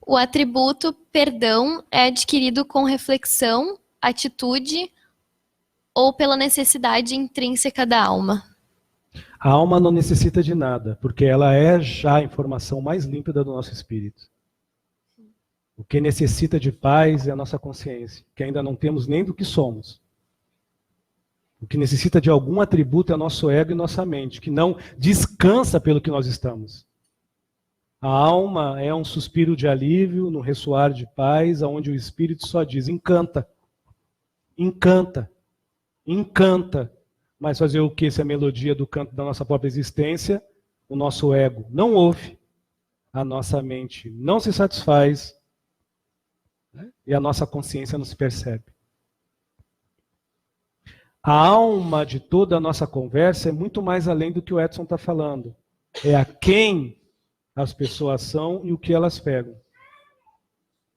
O atributo perdão é adquirido com reflexão, atitude ou pela necessidade intrínseca da alma? A alma não necessita de nada, porque ela é já a informação mais límpida do nosso espírito. O que necessita de paz é a nossa consciência, que ainda não temos nem do que somos. O que necessita de algum atributo é nosso ego e nossa mente, que não descansa pelo que nós estamos. A alma é um suspiro de alívio, no ressoar de paz, onde o espírito só diz: encanta, encanta, encanta. Mas fazer o que se a melodia do canto da nossa própria existência, o nosso ego não ouve, a nossa mente não se satisfaz, né? E a nossa consciência não se percebe. A alma de toda a nossa conversa é muito mais além do que o Edson está falando. É a quem as pessoas são e o que elas pegam.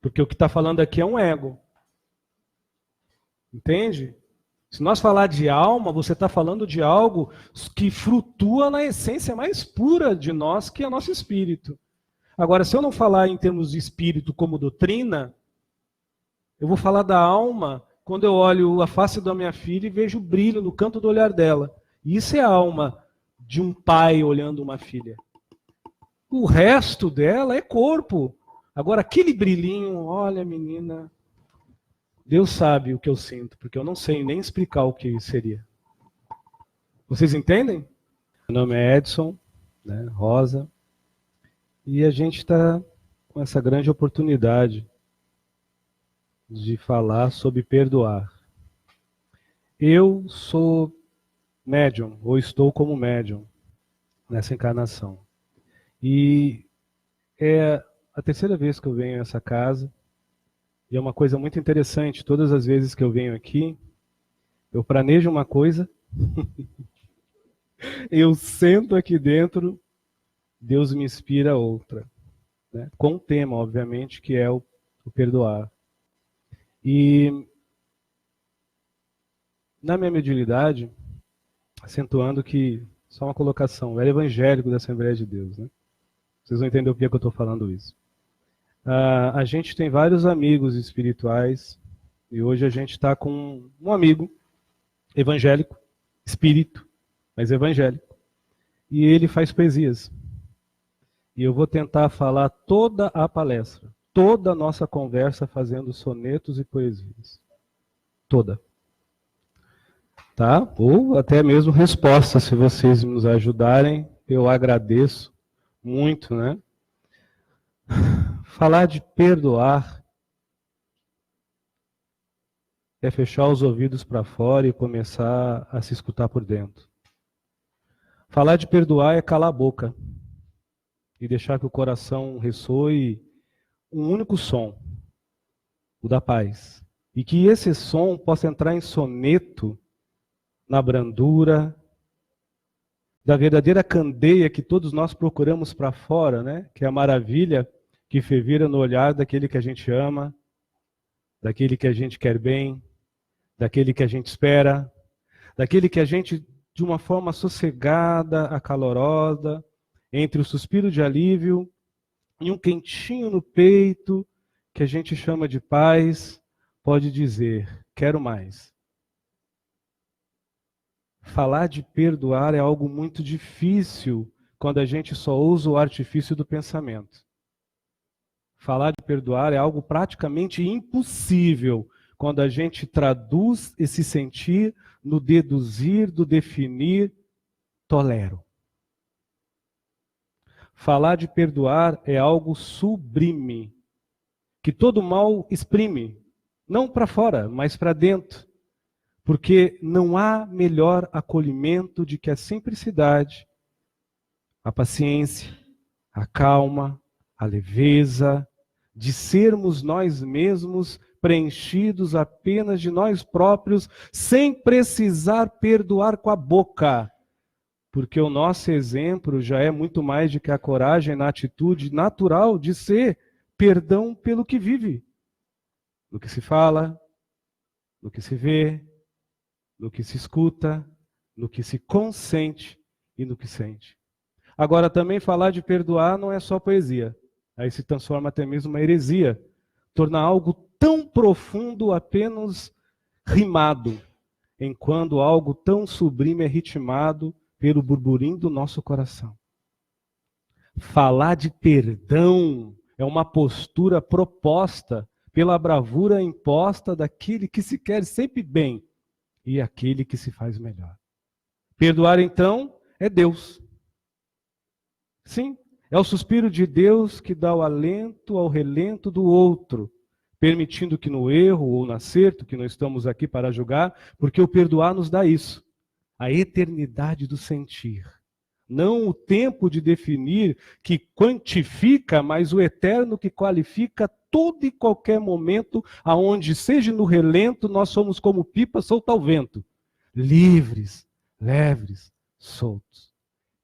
Porque o que está falando aqui é um ego. Entende? Se nós falar de alma, você está falando de algo que flutua na essência mais pura de nós, que é nosso espírito. Agora, se eu não falar em termos de espírito como doutrina, eu vou falar da alma quando eu olho a face da minha filha e vejo o brilho no canto do olhar dela. E isso é a alma de um pai olhando uma filha. O resto dela é corpo. Agora, aquele brilhinho, olha, menina, Deus sabe o que eu sinto, porque eu não sei nem explicar o que seria. Vocês entendem? Meu nome é Edson, né, Rosa, e a gente está com essa grande oportunidade de falar sobre perdoar. Eu sou médium, ou estou como médium nessa encarnação. E é a terceira vez que eu venho a essa casa, e é uma coisa muito interessante, todas as vezes que eu venho aqui, eu planejo uma coisa, eu sento aqui dentro, Deus me inspira outra. Né? Com um tema, obviamente, que é o perdoar. E na minha mediunidade, acentuando que, só uma colocação, eu era evangélico da Assembleia de Deus. Né? Vocês vão entender o que eu estou falando isso. A gente tem vários amigos espirituais, e hoje a gente está com um amigo evangélico, espírito, mas evangélico, e ele faz poesias. E eu vou tentar falar toda a palestra, toda a nossa conversa fazendo sonetos e poesias. Toda. Tá? Ou até mesmo resposta, se vocês nos ajudarem, eu agradeço muito, né? Falar de perdoar é fechar os ouvidos para fora e começar a se escutar por dentro. Falar de perdoar é calar a boca e deixar que o coração ressoe um único som, o da paz. E que esse som possa entrar em soneto na brandura da verdadeira candeia que todos nós procuramos para fora, né? Que é a maravilha que fervira no olhar daquele que a gente ama, daquele que a gente quer bem, daquele que a gente espera, daquele que a gente, de uma forma sossegada, acalorosa, entre o suspiro de alívio e um quentinho no peito, que a gente chama de paz, pode dizer: quero mais. Falar de perdoar é algo muito difícil quando a gente só usa o artifício do pensamento. Falar de perdoar é algo praticamente impossível quando a gente traduz esse sentir no deduzir do definir tolero. Falar de perdoar é algo sublime, que todo mal exprime, não para fora, mas para dentro. Porque não há melhor acolhimento de que a simplicidade, a paciência, a calma, a leveza, de sermos nós mesmos preenchidos apenas de nós próprios, sem precisar perdoar com a boca. Porque o nosso exemplo já é muito mais do que a coragem na atitude natural de ser perdão pelo que vive. No que se fala, no que se vê, no que se escuta, no que se consente e no que sente. Agora, também falar de perdoar não é só poesia. Aí se transforma até mesmo uma heresia. Tornar algo tão profundo apenas rimado, enquanto algo tão sublime é ritmado pelo burburinho do nosso coração. Falar de perdão é uma postura proposta pela bravura imposta daquele que se quer sempre bem e aquele que se faz melhor. Perdoar, então, é Deus. Sim, é o suspiro de Deus que dá o alento ao relento do outro, permitindo que no erro ou no acerto, que não estamos aqui para julgar, porque o perdoar nos dá isso, a eternidade do sentir. Não o tempo de definir que quantifica, mas o eterno que qualifica todo e qualquer momento, aonde seja no relento, nós somos como pipa solta ao vento, livres, leves, soltos.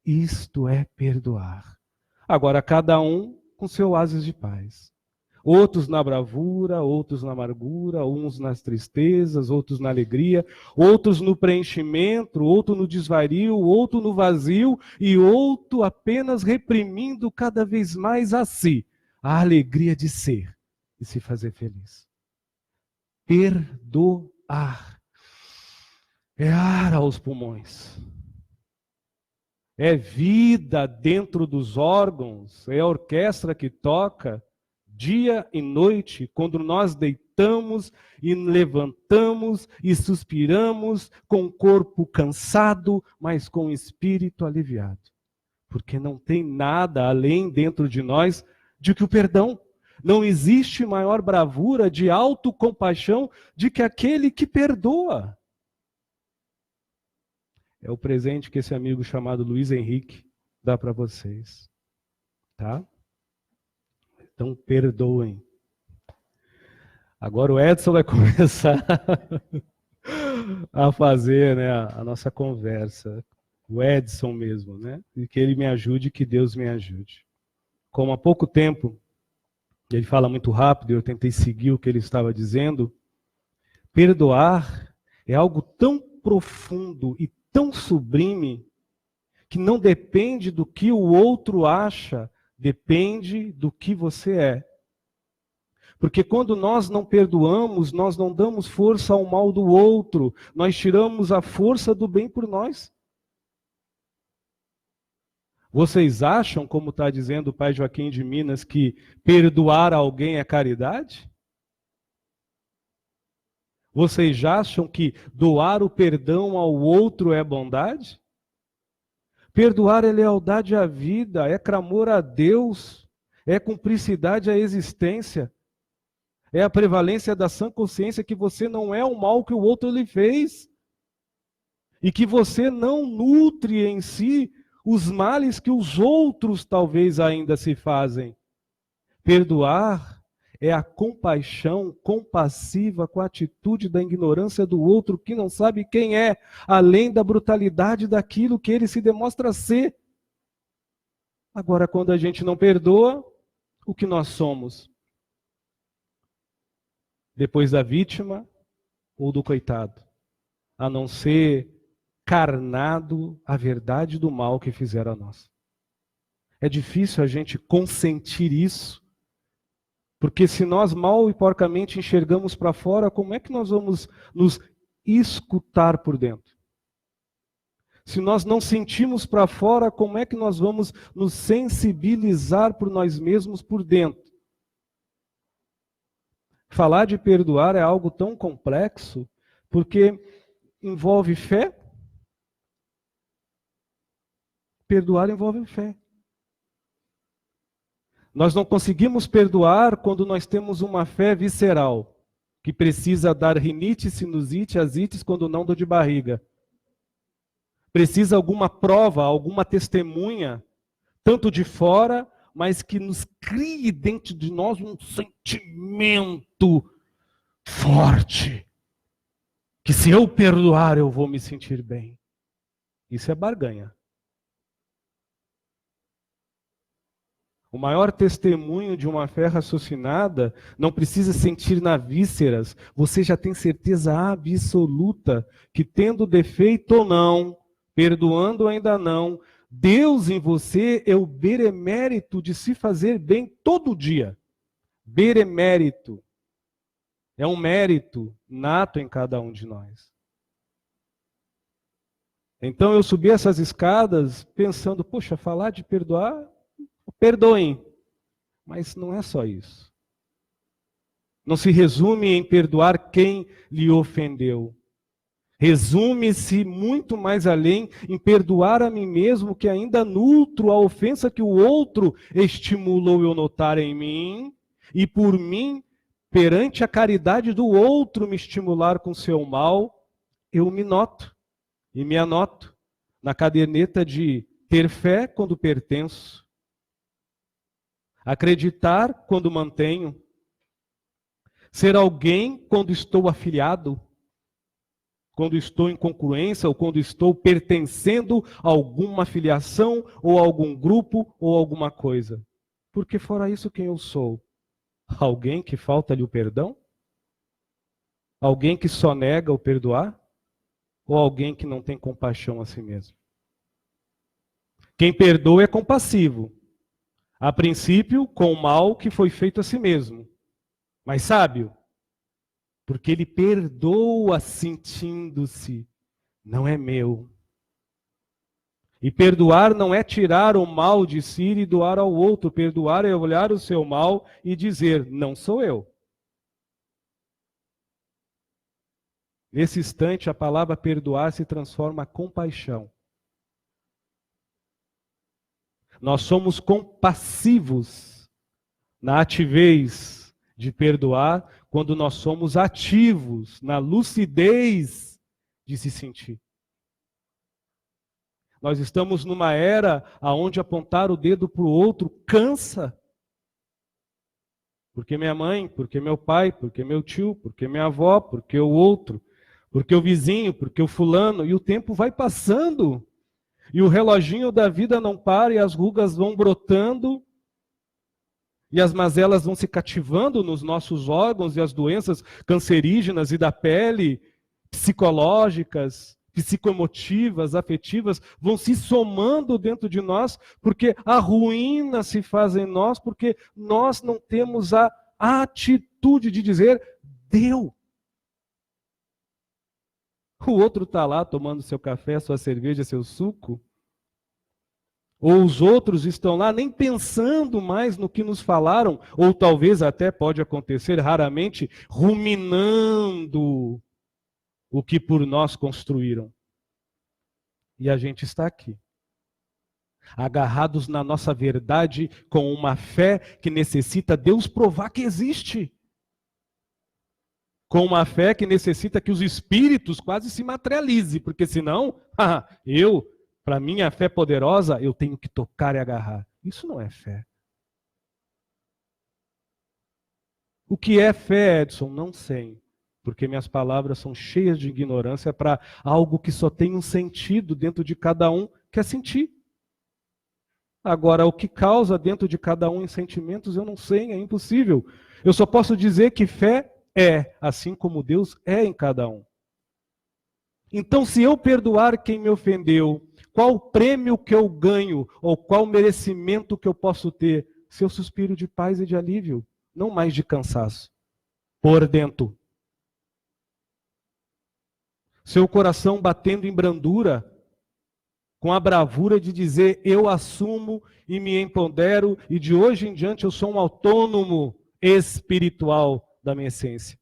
Isto é perdoar. Agora, cada um com seu oásis de paz. Outros na bravura, outros na amargura, uns nas tristezas, outros na alegria, outros no preenchimento, outro no desvario, outro no vazio e outro apenas reprimindo cada vez mais a si a alegria de ser e se fazer feliz. Perdoar é ar aos pulmões. É vida dentro dos órgãos, é a orquestra que toca dia e noite, quando nós deitamos e levantamos e suspiramos com o corpo cansado, mas com o espírito aliviado. Porque não tem nada além dentro de nós de que o perdão. Não existe maior bravura de autocompaixão de que aquele que perdoa. É o presente que esse amigo chamado Luiz Henrique dá para vocês. Tá? Então, perdoem. Agora o Edson vai começar a fazer, né, a nossa conversa. O Edson mesmo, né? E que ele me ajude, que Deus me ajude. Como há pouco tempo, ele fala muito rápido, eu tentei seguir o que ele estava dizendo. Perdoar é algo tão profundo e tão sublime que não depende do que o outro acha, depende do que você é. Porque quando nós não perdoamos, nós não damos força ao mal do outro, nós tiramos a força do bem por nós. Vocês acham, como está dizendo o pai Joaquim de Minas, que perdoar alguém é caridade? Vocês acham que doar o perdão ao outro é bondade? Perdoar é lealdade à vida, é clamor a Deus, é cumplicidade à existência, é a prevalência da sã consciência que você não é o mal que o outro lhe fez e que você não nutre em si os males que os outros talvez ainda se fazem. Perdoar é a compaixão compassiva com a atitude da ignorância do outro que não sabe quem é, além da brutalidade daquilo que ele se demonstra ser. Agora, quando a gente não perdoa, o que nós somos? Depois da vítima ou do coitado? A não ser carnado a verdade do mal que fizeram a nós. É difícil a gente consentir isso. Porque se nós mal e porcamente enxergamos para fora, como é que nós vamos nos escutar por dentro? Se nós não sentimos para fora, como é que nós vamos nos sensibilizar por nós mesmos por dentro? Falar de perdoar é algo tão complexo, porque envolve fé. Perdoar envolve fé. Nós não conseguimos perdoar quando nós temos uma fé visceral, que precisa dar rinite, sinusite, asites, quando não dor de barriga. Precisa alguma prova, alguma testemunha, tanto de fora, mas que nos crie dentro de nós um sentimento forte. Que se eu perdoar, eu vou me sentir bem. Isso é barganha. O maior testemunho de uma fé raciocinada não precisa sentir na vísceras. Você já tem certeza absoluta que tendo defeito ou não, perdoando ou ainda não, Deus em você é o benemérito de se fazer bem todo dia. Benemérito. É um mérito nato em cada um de nós. Então eu subi essas escadas pensando, poxa, falar de perdoar, perdoem. Mas não é só isso. Não se resume em perdoar quem lhe ofendeu. Resume-se muito mais além em perdoar a mim mesmo, que ainda nutro a ofensa que o outro estimulou eu notar em mim, e por mim, perante a caridade do outro me estimular com seu mal, eu me noto e me anoto na caderneta de ter fé quando pertenço, acreditar quando mantenho, ser alguém quando estou afiliado, quando estou em concluência ou quando estou pertencendo a alguma filiação ou a algum grupo ou alguma coisa. Porque fora isso, quem eu sou? Alguém que falta-lhe o perdão? Alguém que só nega o perdoar? Ou alguém que não tem compaixão a si mesmo? Quem perdoa é compassivo. A princípio, com o mal que foi feito a si mesmo. Mas sábio, porque ele perdoa sentindo-se, não é meu. E perdoar não é tirar o mal de si e doar ao outro. Perdoar é olhar o seu mal e dizer, não sou eu. Nesse instante, a palavra perdoar se transforma em compaixão. Nós somos compassivos na ativez de perdoar, quando nós somos ativos na lucidez de se sentir. Nós estamos numa era onde apontar o dedo para o outro cansa. Porque minha mãe, porque meu pai, porque meu tio, porque minha avó, porque o outro, porque o vizinho, porque o fulano, e o tempo vai passando. E o reloginho da vida não para e as rugas vão brotando. E as mazelas vão se cativando nos nossos órgãos e as doenças cancerígenas e da pele, psicológicas, psicoemotivas, afetivas, vão se somando dentro de nós, porque a ruína se faz em nós, porque nós não temos a atitude de dizer, deu. O outro está lá tomando seu café, sua cerveja, seu suco. Ou os outros estão lá nem pensando mais no que nos falaram, ou talvez até pode acontecer raramente, ruminando o que por nós construíram. E a gente está aqui, agarrados na nossa verdade, com uma fé que necessita Deus provar que existe. Com uma fé que necessita que os espíritos quase se materializem, porque senão, para mim, a fé poderosa, eu tenho que tocar e agarrar. Isso não é fé. O que é fé, Edson? Não sei. Porque minhas palavras são cheias de ignorância para algo que só tem um sentido dentro de cada um, que é sentir. Agora, o que causa dentro de cada um em sentimentos, eu não sei, é impossível. Eu só posso dizer que fé é, assim como Deus é em cada um. Então, se eu perdoar quem me ofendeu, qual o prêmio que eu ganho, ou qual o merecimento que eu posso ter? Seu suspiro de paz e de alívio, não mais de cansaço. Por dentro. Seu coração batendo em brandura, com a bravura de dizer, eu assumo e me empodero, e de hoje em diante eu sou um autônomo espiritual da minha essência.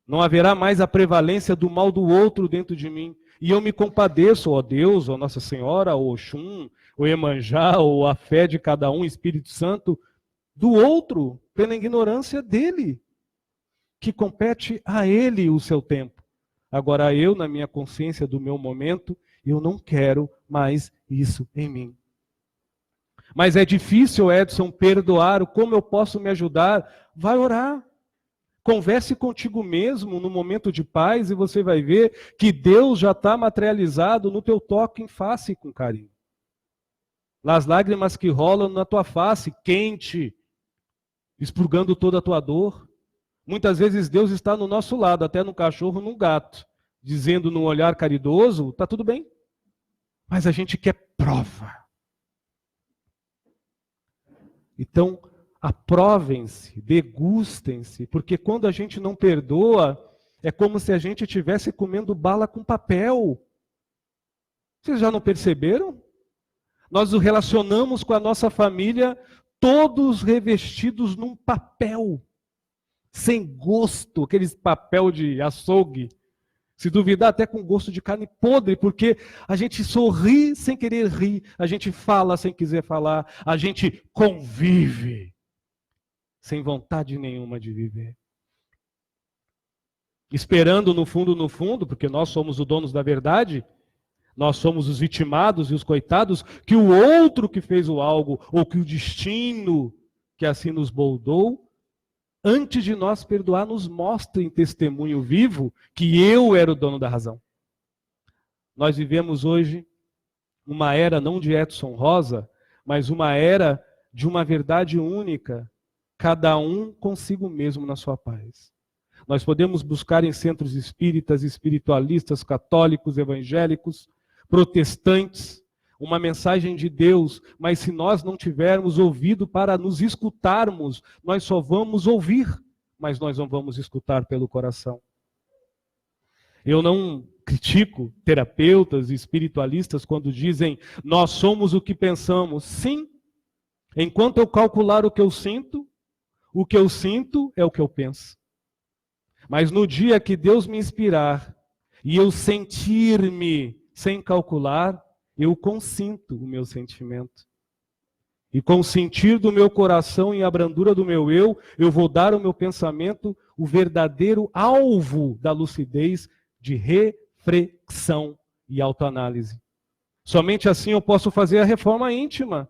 Não haverá mais a prevalência do mal do outro dentro de mim. E eu me compadeço, ó Deus, ó Nossa Senhora, ó Oxum, ó Iemanjá, ou a fé de cada um, Espírito Santo, do outro, pela ignorância dele, que compete a ele o seu tempo. Agora eu, na minha consciência do meu momento, eu não quero mais isso em mim. Mas é difícil, Edson, perdoar. Como eu posso me ajudar? Vai orar. Converse contigo mesmo no momento de paz e você vai ver que Deus já está materializado no teu toque em face com carinho. Nas lágrimas que rolam na tua face, quente, expurgando toda a tua dor. Muitas vezes Deus está no nosso lado, até no cachorro, no gato, dizendo num olhar caridoso, está tudo bem. Mas a gente quer prova. Então, aprovem-se, degustem-se, porque quando a gente não perdoa, é como se a gente estivesse comendo bala com papel. Vocês já não perceberam? Nós nos relacionamos com a nossa família todos revestidos num papel, sem gosto, aqueles papel de açougue. Se duvidar, até com gosto de carne podre, porque a gente sorri sem querer rir, a gente fala sem quiser falar, a gente convive sem vontade nenhuma de viver. Esperando no fundo, porque nós somos os donos da verdade, nós somos os vitimados e os coitados, que o outro que fez o algo, ou que o destino que assim nos moldou, antes de nós perdoar, nos mostra em testemunho vivo que eu era o dono da razão. Nós vivemos hoje uma era não de Edson Rosa, mas uma era de uma verdade única, cada um consigo mesmo na sua paz. Nós podemos buscar em centros espíritas, espiritualistas, católicos, evangélicos, protestantes, uma mensagem de Deus, mas se nós não tivermos ouvido para nos escutarmos, nós só vamos ouvir, mas nós não vamos escutar pelo coração. Eu não critico terapeutas e espiritualistas quando dizem nós somos o que pensamos. Sim, enquanto eu calcular o que eu sinto é o que eu penso. Mas no dia que Deus me inspirar e eu sentir-me sem calcular, eu consinto o meu sentimento. E com o sentir do meu coração e a brandura do meu eu vou dar ao meu pensamento o verdadeiro alvo da lucidez de reflexão e autoanálise. Somente assim eu posso fazer a reforma íntima.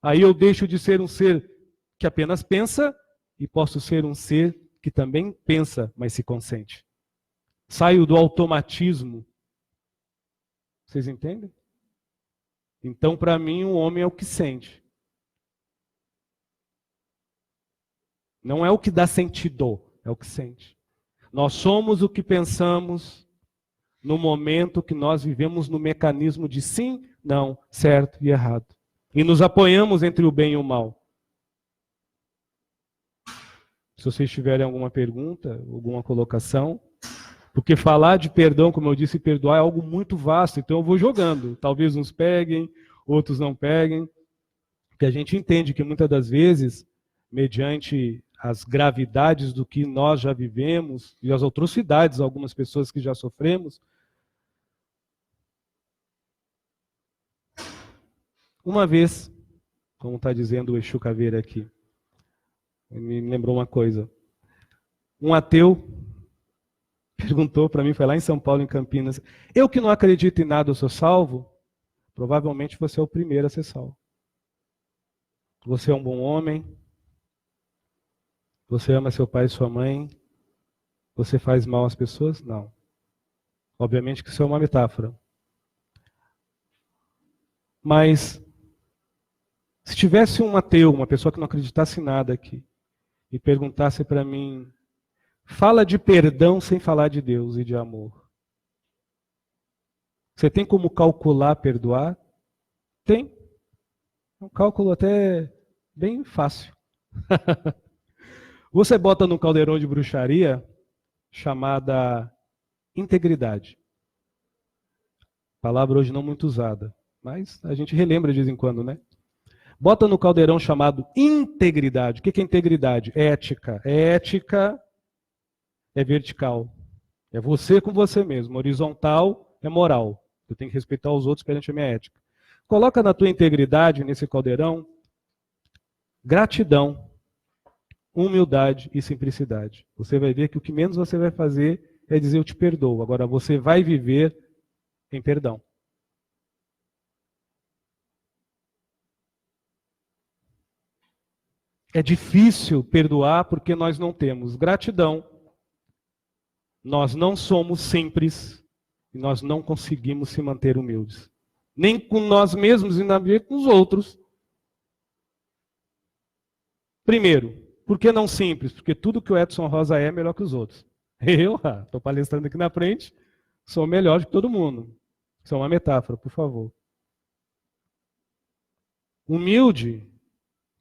Aí eu deixo de ser um ser que apenas pensa e posso ser um ser que também pensa, mas se consente. Saio do automatismo. Vocês entendem? Então, para mim, o homem é o que sente. Não é o que dá sentido, é o que sente. Nós somos o que pensamos no momento que nós vivemos no mecanismo de sim, não, certo e errado. E nos apoiamos entre o bem e o mal. Se vocês tiverem alguma pergunta, alguma colocação, porque falar de perdão, como eu disse, perdoar é algo muito vasto, então eu vou jogando. Talvez uns peguem, outros não peguem, porque a gente entende que muitas das vezes, mediante as gravidades do que nós já vivemos, e as atrocidades, algumas pessoas que já sofremos, uma vez, como está dizendo o Exu Caveira aqui, me lembrou uma coisa. Um ateu perguntou para mim, foi lá em São Paulo, em Campinas, eu que não acredito em nada, eu sou salvo? Provavelmente você é o primeiro a ser salvo. Você é um bom homem, você ama seu pai e sua mãe, você faz mal às pessoas? Não. Obviamente que isso é uma metáfora. Mas, se tivesse um ateu, uma pessoa que não acreditasse em nada aqui, e perguntasse para mim, fala de perdão sem falar de Deus e de amor. Você tem como calcular perdoar? Tem. É um cálculo até bem fácil. Você bota num caldeirão de bruxaria chamada integridade. Palavra hoje não muito usada, mas a gente relembra de vez em quando, né? Bota no caldeirão chamado integridade. O que é integridade? Ética. Ética é vertical. É você com você mesmo. Horizontal é moral. Eu tenho que respeitar os outros perante a minha ética. Coloca na tua integridade, nesse caldeirão, gratidão, humildade e simplicidade. Você vai ver que o que menos você vai fazer é dizer eu te perdoo. Agora você vai viver em perdão. É difícil perdoar porque nós não temos gratidão, nós não somos simples e nós não conseguimos se manter humildes. Nem com nós mesmos e nem com os outros. Primeiro, por que não simples? Porque tudo que o Edson Rosa é melhor que os outros. Eu estou palestrando aqui na frente, sou melhor do que todo mundo. Isso é uma metáfora, por favor. Humilde.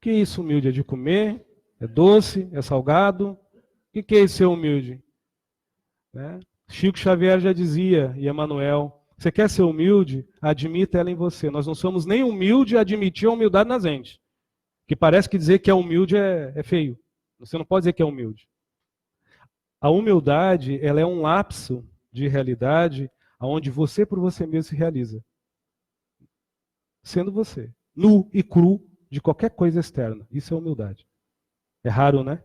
Que isso, humilde? É de comer? É doce? É salgado? O que é isso ser humilde? Né? Chico Xavier já dizia, e Emmanuel, você quer ser humilde? Admita ela em você. Nós não somos nem humilde a admitir a humildade na gente. Que parece que dizer que é humilde é feio. Você não pode dizer que é humilde. A humildade, ela é um lapso de realidade onde você por você mesmo se realiza. Sendo você. Nu e cru de qualquer coisa externa. Isso é humildade. É raro, né?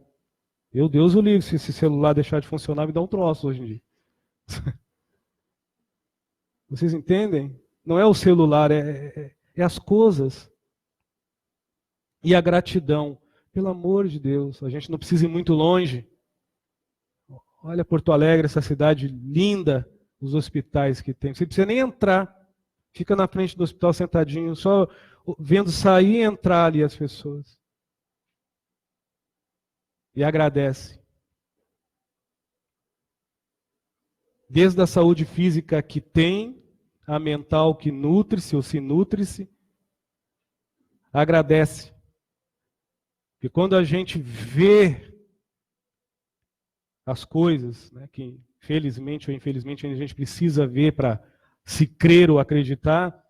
Meu Deus o livre, se esse celular deixar de funcionar, me dá um troço hoje em dia. Vocês entendem? Não é o celular, é as coisas. E a gratidão. Pelo amor de Deus, a gente não precisa ir muito longe. Olha Porto Alegre, essa cidade linda, os hospitais que tem. Você não precisa nem entrar. Fica na frente do hospital sentadinho, só vendo sair e entrar ali as pessoas. E agradece. Desde a saúde física que tem, a mental que nutre-se ou se nutre-se, agradece. E quando a gente vê as coisas, né, que felizmente ou infelizmente a gente precisa ver para se crer ou acreditar,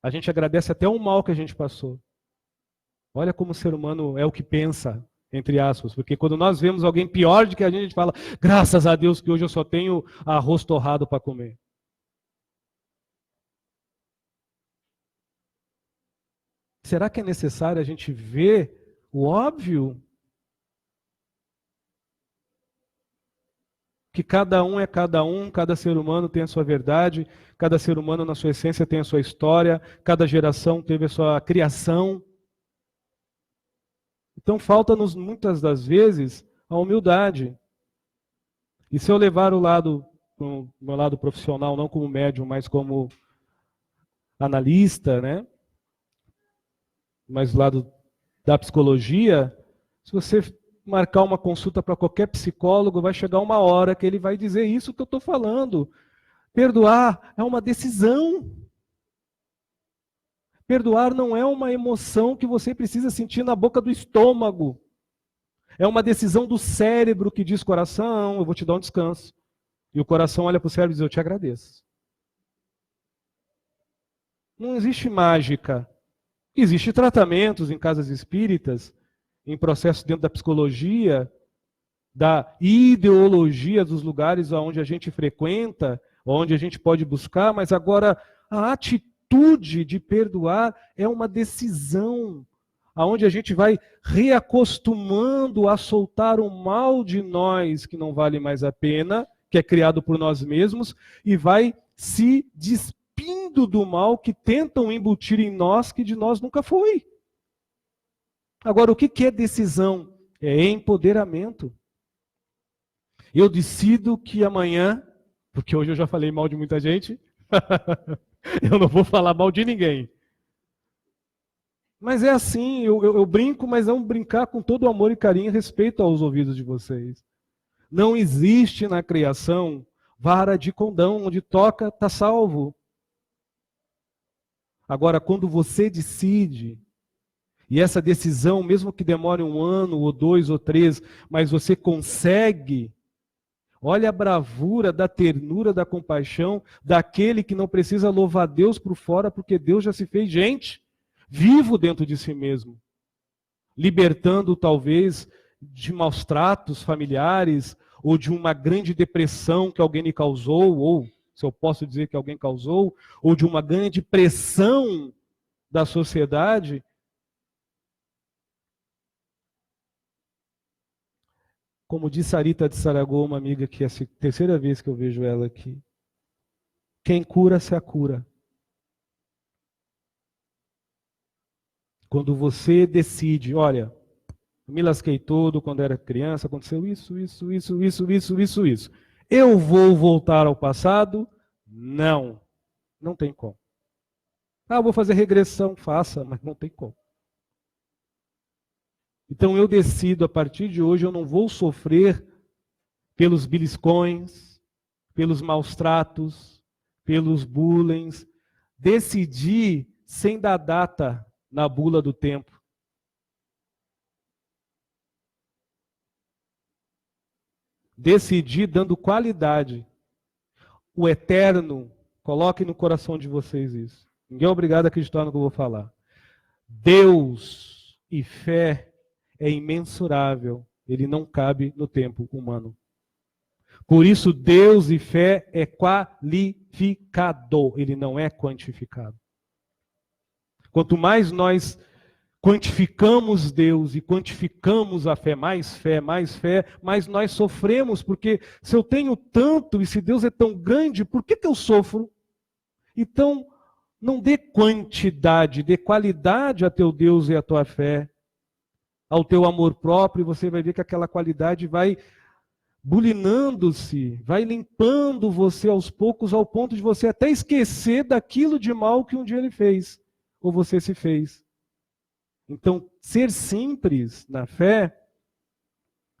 a gente agradece até o mal que a gente passou. Olha como o ser humano é o que pensa, entre aspas, porque quando nós vemos alguém pior do que a gente fala, graças a Deus que hoje eu só tenho arroz torrado para comer. Será que é necessário a gente ver o óbvio? Que cada um é cada um, cada ser humano tem a sua verdade, cada ser humano na sua essência tem a sua história, cada geração teve a sua criação. Então falta-nos muitas das vezes a humildade. E se eu levar o meu lado profissional, não como médium, mas como analista, né? Mas o lado da psicologia, se você marcar uma consulta para qualquer psicólogo, vai chegar uma hora que ele vai dizer isso que eu estou falando. Perdoar é uma decisão. Perdoar não é uma emoção que você precisa sentir na boca do estômago. É uma decisão do cérebro que diz, coração, eu vou te dar um descanso. E o coração olha para o cérebro e diz, eu te agradeço. Não existe mágica. Existem tratamentos em casas espíritas, em processos dentro da psicologia, da ideologia dos lugares onde a gente frequenta, onde a gente pode buscar, mas agora a atitude de perdoar é uma decisão, aonde a gente vai reacostumando a soltar o mal de nós, que não vale mais a pena, que é criado por nós mesmos, e vai se despindo do mal que tentam embutir em nós, que de nós nunca foi. Agora, o que é decisão? É empoderamento. Eu decido que amanhã, porque hoje eu já falei mal de muita gente, eu não vou falar mal de ninguém. Mas é assim, eu brinco, mas não brincar com todo o amor e carinho e respeito aos ouvidos de vocês. Não existe na criação vara de condão, onde toca, está salvo. Agora, quando você decide, e essa decisão, mesmo que demore 1 ano, ou 2, ou 3, mas você consegue, olha a bravura da ternura, da compaixão, daquele que não precisa louvar Deus por fora, porque Deus já se fez gente, vivo dentro de si mesmo, libertando talvez de maus tratos familiares, ou de uma grande depressão que alguém lhe causou, ou, se eu posso dizer que alguém causou, ou de uma grande pressão da sociedade. Como disse Sarita de Saragô, uma amiga que é a terceira vez que eu vejo ela aqui. Quem cura se acura. Quando você decide, olha, eu me lasquei todo quando era criança, aconteceu isso. Eu vou voltar ao passado? Não. Não tem como. Ah, eu vou fazer regressão, faça, mas não tem como. Então eu decido, a partir de hoje, eu não vou sofrer pelos beliscões, pelos maus tratos, pelos bullying. Decidi, sem dar data na bula do tempo. Decidir dando qualidade. O eterno, coloquem no coração de vocês isso. Ninguém é obrigado a acreditar no que eu vou falar. Deus e fé é imensurável. Ele não cabe no tempo humano. Por isso, Deus e fé é qualificado. Ele não é quantificado. Quanto mais nós quantificamos Deus e quantificamos a fé, mais nós sofremos. Porque se eu tenho tanto e se Deus é tão grande, por que eu sofro? Então, não dê quantidade, dê qualidade a teu Deus e a tua fé, ao teu amor próprio, e você vai ver que aquela qualidade vai bulinando-se, vai limpando você aos poucos, ao ponto de você até esquecer daquilo de mal que um dia ele fez, ou você se fez. Então, ser simples na fé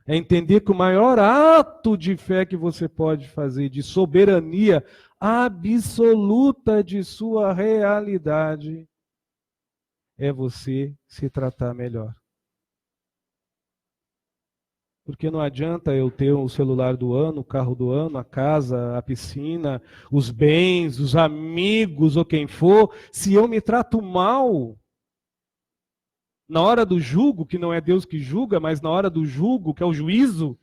é entender que o maior ato de fé que você pode fazer, de soberania absoluta de sua realidade, é você se tratar melhor. Porque não adianta eu ter o celular do ano, o carro do ano, a casa, a piscina, os bens, os amigos ou quem for, se eu me trato mal. Na hora do julgo, que não é Deus que julga, mas na hora do julgo, que é o juízo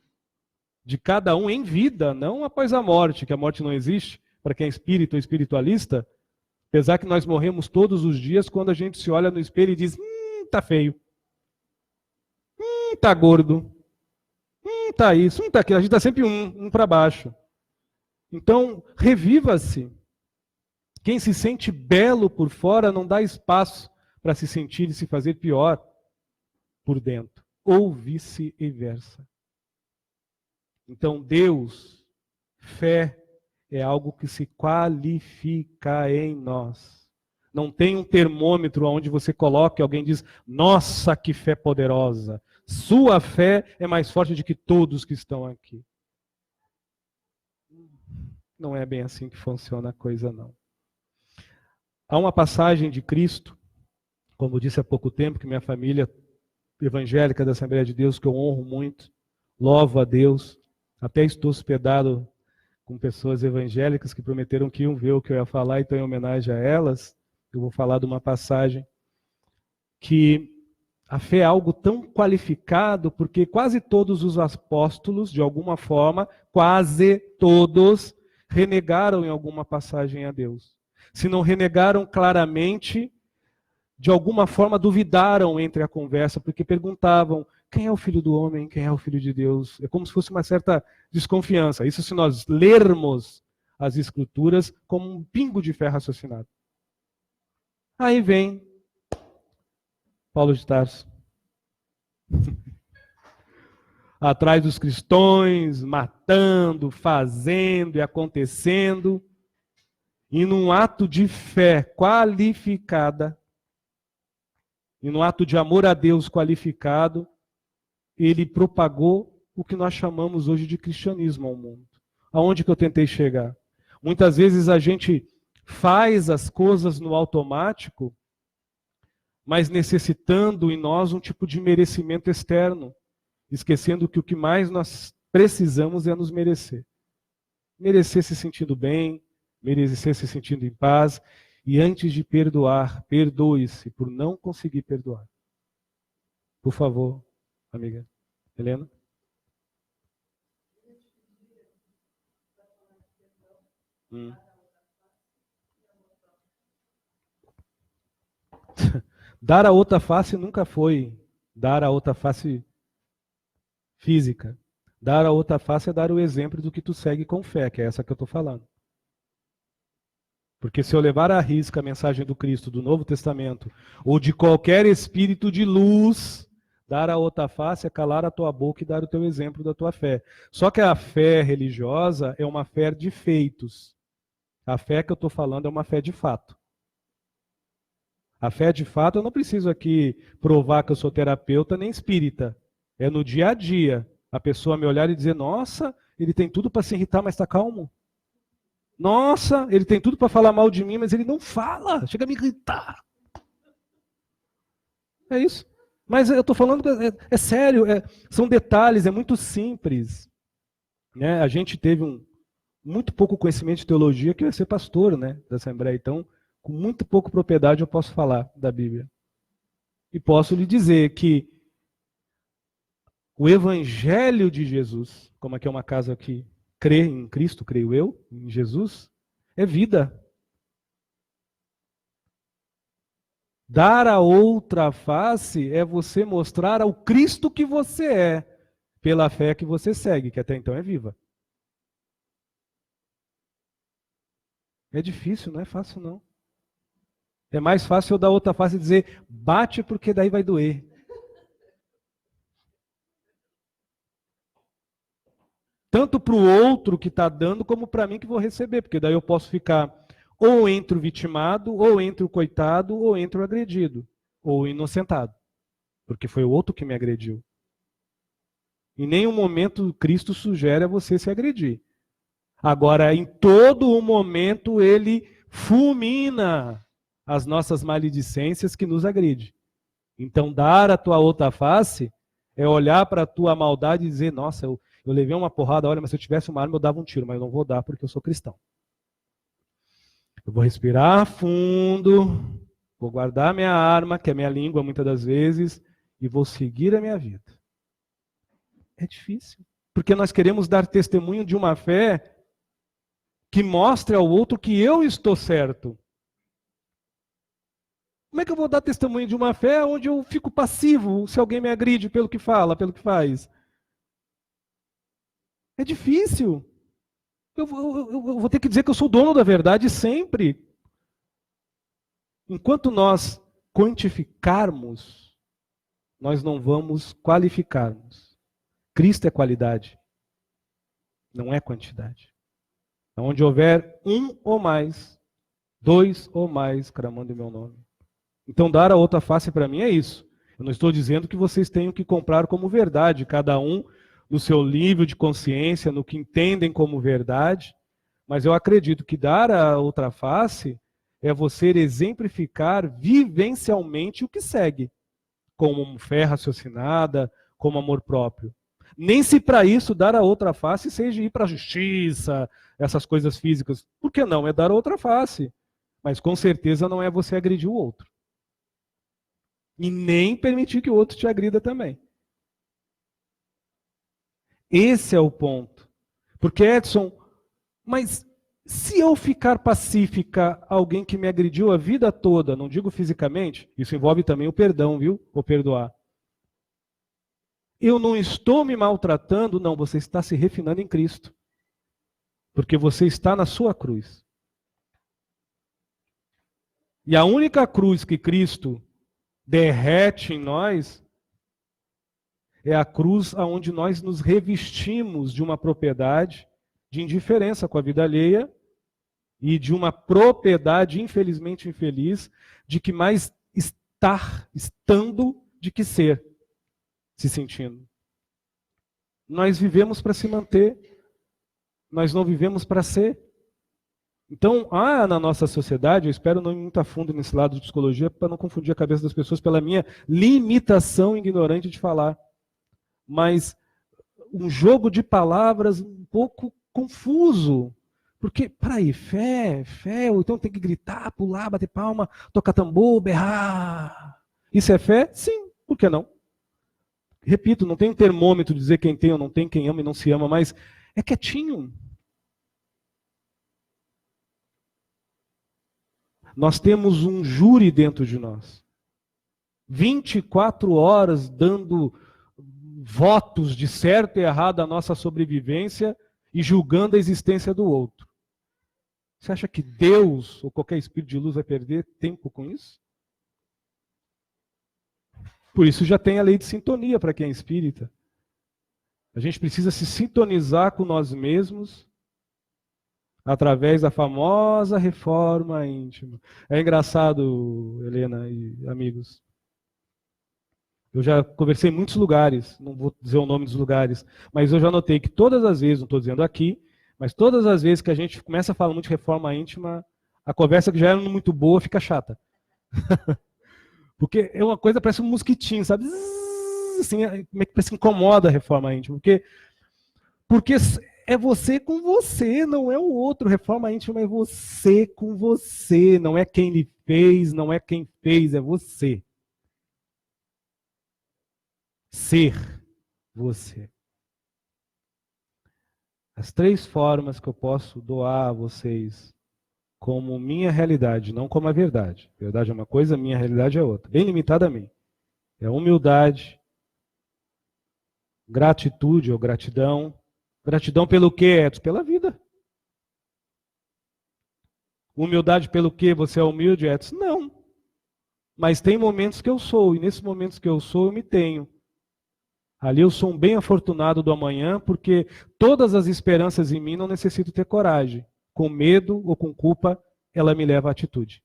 de cada um em vida, não após a morte, que a morte não existe, para quem é espírita ou espiritualista, apesar que nós morremos todos os dias quando a gente se olha no espelho e diz, tá feio, tá gordo, tá isso, tá aquilo, a gente tá sempre um para baixo. Então, reviva-se. Quem se sente belo por fora não dá espaço para se sentir e se fazer pior por dentro, ou vice-versa. Então, Deus, fé, é algo que se qualifica em nós. Não tem um termômetro onde você coloca e alguém diz, nossa, que fé poderosa. Sua fé é mais forte do que todos que estão aqui. Não é bem assim que funciona a coisa, não. Há uma passagem de Cristo, como disse há pouco tempo, que minha família evangélica da Assembleia de Deus, que eu honro muito, louvo a Deus, até estou hospedado com pessoas evangélicas que prometeram que iam ver o que eu ia falar, então em homenagem a elas, eu vou falar de uma passagem que a fé é algo tão qualificado, porque quase todos os apóstolos, de alguma forma, quase todos, renegaram em alguma passagem a Deus. Se não renegaram claramente, de alguma forma duvidaram entre a conversa, porque perguntavam, quem é o Filho do Homem, quem é o Filho de Deus? É como se fosse uma certa desconfiança. Isso se nós lermos as Escrituras como um pingo de fé raciocinado. Aí vem Paulo de Tarso. Atrás dos cristãos, matando, fazendo e acontecendo. E num ato de fé qualificada, e num ato de amor a Deus qualificado, ele propagou o que nós chamamos hoje de cristianismo ao mundo. Aonde que eu tentei chegar? Muitas vezes a gente faz as coisas no automático, mas necessitando em nós um tipo de merecimento externo, esquecendo que o que mais nós precisamos é nos merecer. Merecer se sentindo bem, merecer se sentindo em paz, e antes de perdoar, perdoe-se por não conseguir perdoar. Por favor, amiga Helena. Dar a outra face nunca foi dar a outra face física. Dar a outra face é dar o exemplo do que tu segue com fé, que é essa que eu estou falando. Porque se eu levar à risca a mensagem do Cristo, do Novo Testamento, ou de qualquer espírito de luz, dar a outra face é calar a tua boca e dar o teu exemplo da tua fé. Só que a fé religiosa é uma fé de feitos. A fé que eu estou falando é uma fé de fato. A fé de fato, eu não preciso aqui provar que eu sou terapeuta nem espírita. É no dia a dia. A pessoa me olhar e dizer, nossa, ele tem tudo para se irritar, mas está calmo. Nossa, ele tem tudo para falar mal de mim, mas ele não fala. Chega a me irritar. É isso. Mas eu estou falando, é sério, são detalhes, é muito simples. Né? A gente teve muito pouco conhecimento de teologia, que eu ia ser pastor, né, da Assembleia. Então, com muito pouca propriedade eu posso falar da Bíblia. E posso lhe dizer que o Evangelho de Jesus, como aqui é uma casa que crê em Cristo, creio eu, em Jesus, é vida. Dar a outra face é você mostrar ao Cristo que você é, pela fé que você segue, que até então é viva. É difícil, não é fácil não. É mais fácil eu dar outra face e dizer, bate porque daí vai doer. Tanto para o outro que está dando, como para mim que vou receber, porque daí eu posso ficar ou entre o vitimado, ou entre o coitado, ou entre o agredido, ou o inocentado, porque foi o outro que me agrediu. Em nenhum momento Cristo sugere a você se agredir. Agora, em todo o momento, ele fulmina as nossas maledicências que nos agride. Então, dar a tua outra face é olhar para a tua maldade e dizer, nossa, eu levei uma porrada, olha, mas se eu tivesse uma arma eu dava um tiro, mas eu não vou dar porque eu sou cristão. Eu vou respirar fundo, vou guardar minha arma, que é minha língua muitas das vezes, e vou seguir a minha vida. É difícil, porque nós queremos dar testemunho de uma fé que mostre ao outro que eu estou certo. Como é que eu vou dar testemunho de uma fé onde eu fico passivo se alguém me agride pelo que fala, pelo que faz? É difícil. Eu vou ter que dizer que eu sou dono da verdade sempre. Enquanto nós quantificarmos, nós não vamos qualificarmos. Cristo é qualidade, não é quantidade. Onde houver um ou mais, dois ou mais clamando em meu nome. Então, dar a outra face para mim é isso. Eu não estou dizendo que vocês tenham que comprar como verdade, cada um no seu nível de consciência, no que entendem como verdade, mas eu acredito que dar a outra face é você exemplificar vivencialmente o que segue, como fé raciocinada, como amor próprio. Nem se para isso dar a outra face seja ir para a justiça, essas coisas físicas. Por que não? É dar a outra face. Mas com certeza não é você agredir o outro. E nem permitir que o outro te agrida também. Esse é o ponto. Porque, Edson, mas se eu ficar pacífica alguém que me agrediu a vida toda, não digo fisicamente, isso envolve também o perdão, viu? Ou perdoar. Eu não estou me maltratando, não, você está se refinando em Cristo. Porque você está na sua cruz. E a única cruz que Cristo derrete em nós é a cruz aonde nós nos revestimos de uma propriedade de indiferença com a vida alheia e de uma propriedade, infelizmente infeliz, de que mais estar, estando, de que ser, se sentindo. Nós vivemos para se manter, nós não vivemos para ser. Então, há na nossa sociedade, eu espero não ir muito a fundo nesse lado de psicologia, para não confundir a cabeça das pessoas pela minha limitação ignorante de falar, mas um jogo de palavras um pouco confuso. Porque, peraí, fé, ou então tem que gritar, pular, bater palma, tocar tambor, berrar. Isso é fé? Sim, por que não? Repito, não tem um termômetro de dizer quem tem ou não tem, quem ama e não se ama, mas é quietinho. Nós temos um júri dentro de nós. 24 horas dando votos de certo e errado à nossa sobrevivência e julgando a existência do outro. Você acha que Deus ou qualquer espírito de luz vai perder tempo com isso? Por isso já tem a lei de sintonia para quem é espírita. A gente precisa se sintonizar com nós mesmos através da famosa reforma íntima. É engraçado, Helena e amigos. Eu já conversei em muitos lugares, não vou dizer o nome dos lugares, mas eu já notei que todas as vezes, não estou dizendo aqui, mas todas as vezes que a gente começa a falar muito de reforma íntima, a conversa que já era muito boa fica chata. Porque é uma coisa, parece um mosquitinho, sabe? Assim, como é que parece que incomoda a reforma íntima? Porque é você com você, não é o outro. Reforma íntima é você com você, não é quem lhe fez, não é quem fez, é você. Ser você. As 3 formas que eu posso doar a vocês como minha realidade, não como a verdade. A verdade é uma coisa, minha realidade é outra. Bem limitada a mim. É humildade, gratitude ou gratidão. Gratidão pelo quê, Edson? Pela vida. Humildade pelo quê? Você é humilde, Edson? Não. Mas tem momentos que eu sou, e nesses momentos que eu sou, eu me tenho. Ali eu sou um bem afortunado do amanhã, porque todas as esperanças em mim não necessito ter coragem. Com medo ou com culpa, ela me leva à atitude.